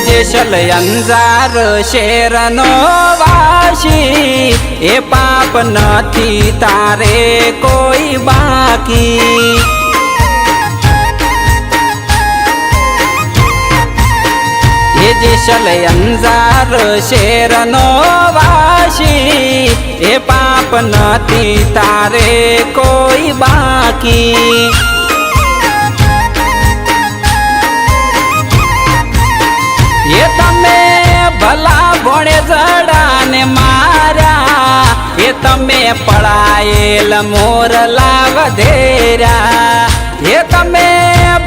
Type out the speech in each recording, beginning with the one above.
જેસલ અંજાર શેરનો વાસી એ પાપ નથી તારે કોઈ બાકી એ જેસલ અંજાર શેરનો વાસી એ પાપ નથી તારે કોઈ બાકી એ તમે ભલા ભોણે જડાને માર્યા એ તમે પડાયેલ મોરલા વધેર્યા એ તમે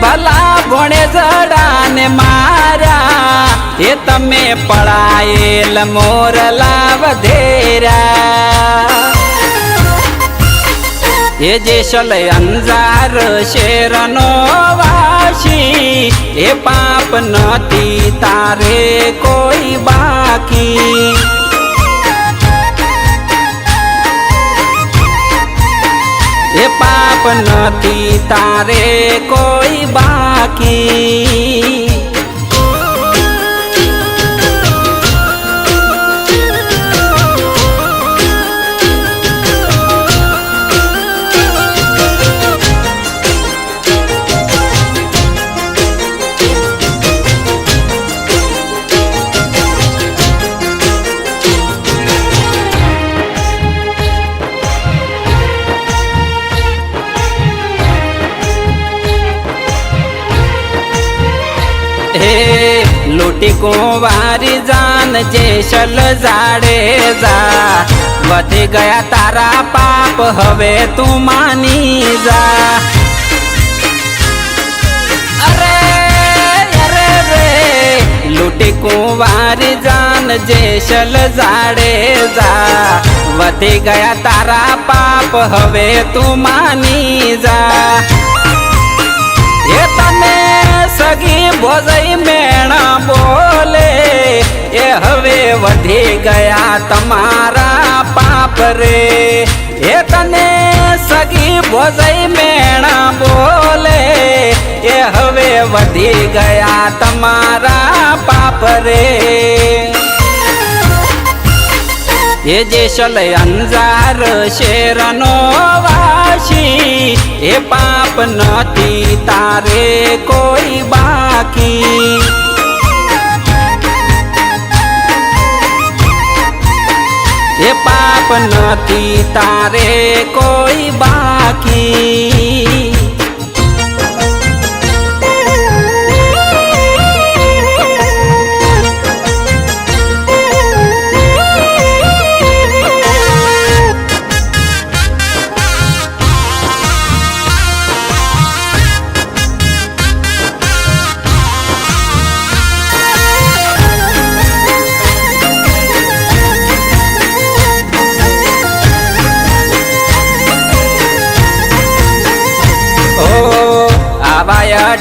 ભલા ભોણે જડાને માર્યા એ તમે પડાયેલ મોરલા વધેર્યા એ જેસલ અંજાર શેરનો વાસી એ પાપ નથી તારે કોઈ બાકી એ પાપ નથી તારે કોઈ બાકી लूटी कुंवारी जान जेसल जाडेजा वधी गया तारा पाप हवे तू मानी जा अरे अरे रे लूटी कुंवारी जान जेसल जाडेजा वधी गया तारा पाप हवे तू मानी जा ये तने सगी भोजई मेणा बोले ये हवे वधी गया तमारा पाप रे ये तने सगी भोजई मेणा बोले ये हवे वधी गया तमारा पाप रे ये जेसल अंजार शेरनो वासी ये पाप नती तारे कोई बाकी ये पाप नती तारे कोई बाकी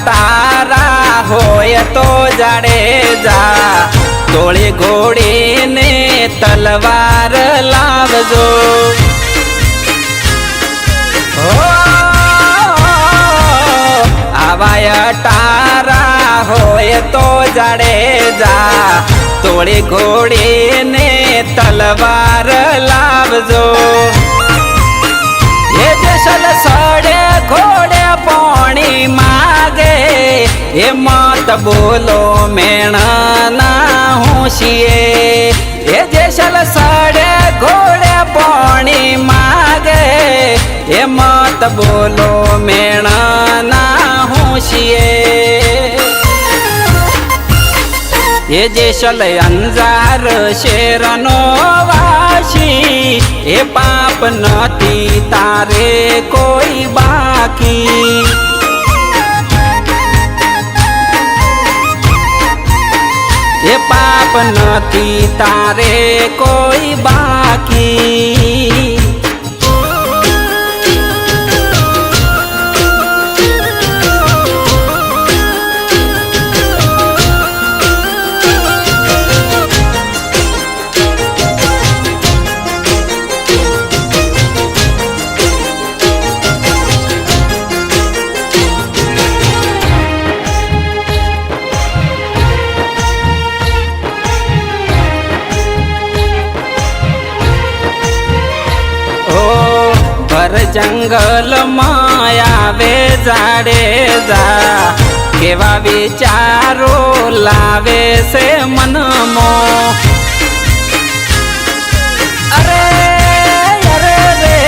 टारा होय तो जाडेजा तोड़ी घोड़ी ने तलवार लावजो आवाय टारा होय तो जाडेजा तोड़ी घोड़ी ने तलवार लावजो ये जेसल सड़े घोड़े पानी मागे ये मत बोलो मेणा ना होशिए ये जेसल सड़े घोड़े पानी मागे ये मत बोलो मेणा ना होशिए ये जेसल अंजार शेरनो वासी ये पाप नती तारे कोई बाकी ये નથી તારે કોઈ બાકી. जंगल मायावे जाड़े जा केवा विचारो लावे से मन मो. अरे अरे रे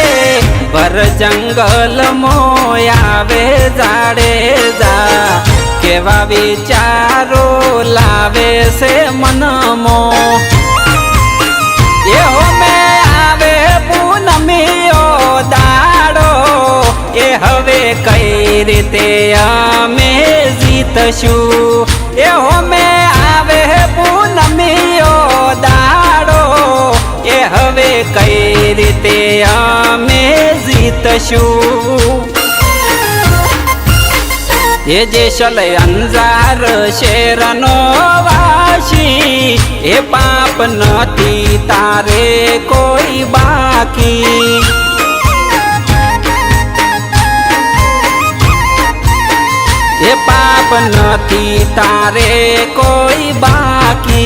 भर जंगल मोयावे जाड़े जा केवा विचारो लावे से मन मो. ये हो में आवे पूनमियो दाड़ो ए हवे कई रीते अमे जीतशुं. ए हो में आवे पूनमियो दाड़ो ए हवे कई रीते अमे जीतशुं. ये जेसल अंजार शेरनो वासी ए पाप नथी तारे कोई बाकी. ए पाप नथी तारे कोई बाकी.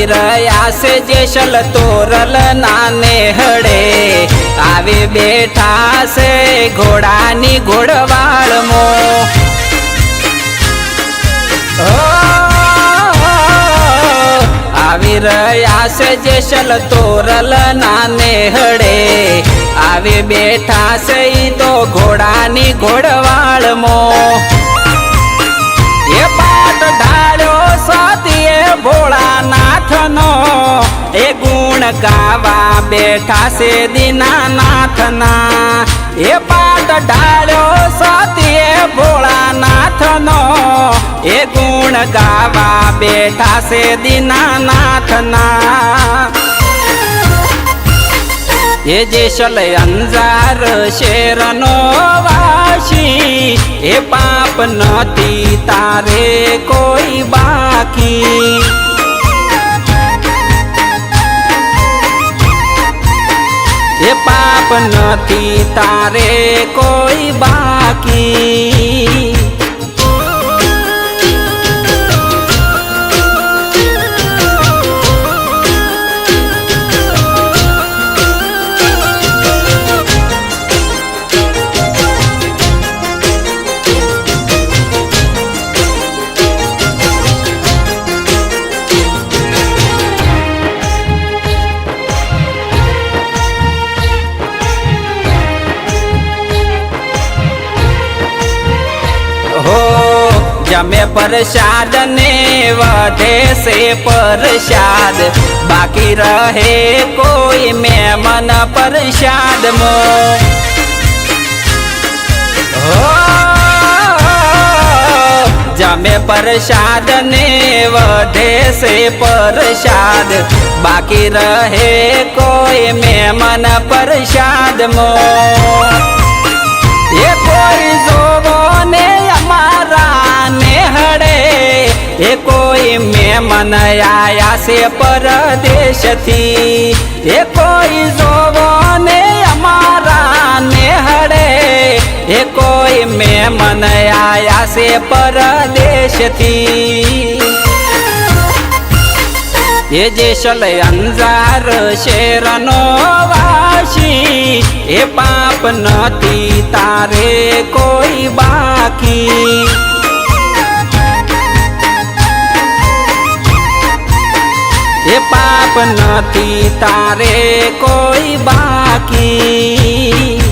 रया से जेसल तोरल नाने हड़े आवे बेठा से घोड़ानी घोड़वाड़ मो. आवी रया से जेसल तोरल नाने हड़े आवे बेठा से तो घोड़ानी घोड़वाड़ मो. ये पाट ढाळ्यो सतीए भोळानाथ नो ए गुण गावा बेठा से दीनानाथ ना. ये पाट ढाळ्यो सतीए भोळानाथ नो ए गुण गावा बेठा से दीनानाथ ना. ये जेसल अंजार शेरनो वासी ए पाप नथी तारे कोई बाकी. ए पाप नथी तारे कोई बाकी. जमे प्रसाद ने वधे से प्रसाद बाकी रहे कोई मेमन प्रसाद मो. जमे प्रसाद ने वधे से प्रसाद बाकी रहे कोई मेमन प्रसाद मो. ये कोई जोवो ने अमारा ने हड़े ए कोई मेमन आया से परदेश थी. ए कोई जोवो ने अमारा ने हड़े ए कोई मेमन आया से परदेश थी. ये जेसल अंजार शेरनो वासी ए पाप नथी तारे कोई बाकी. એ પાપ નથી તારે કોઈ બાકી।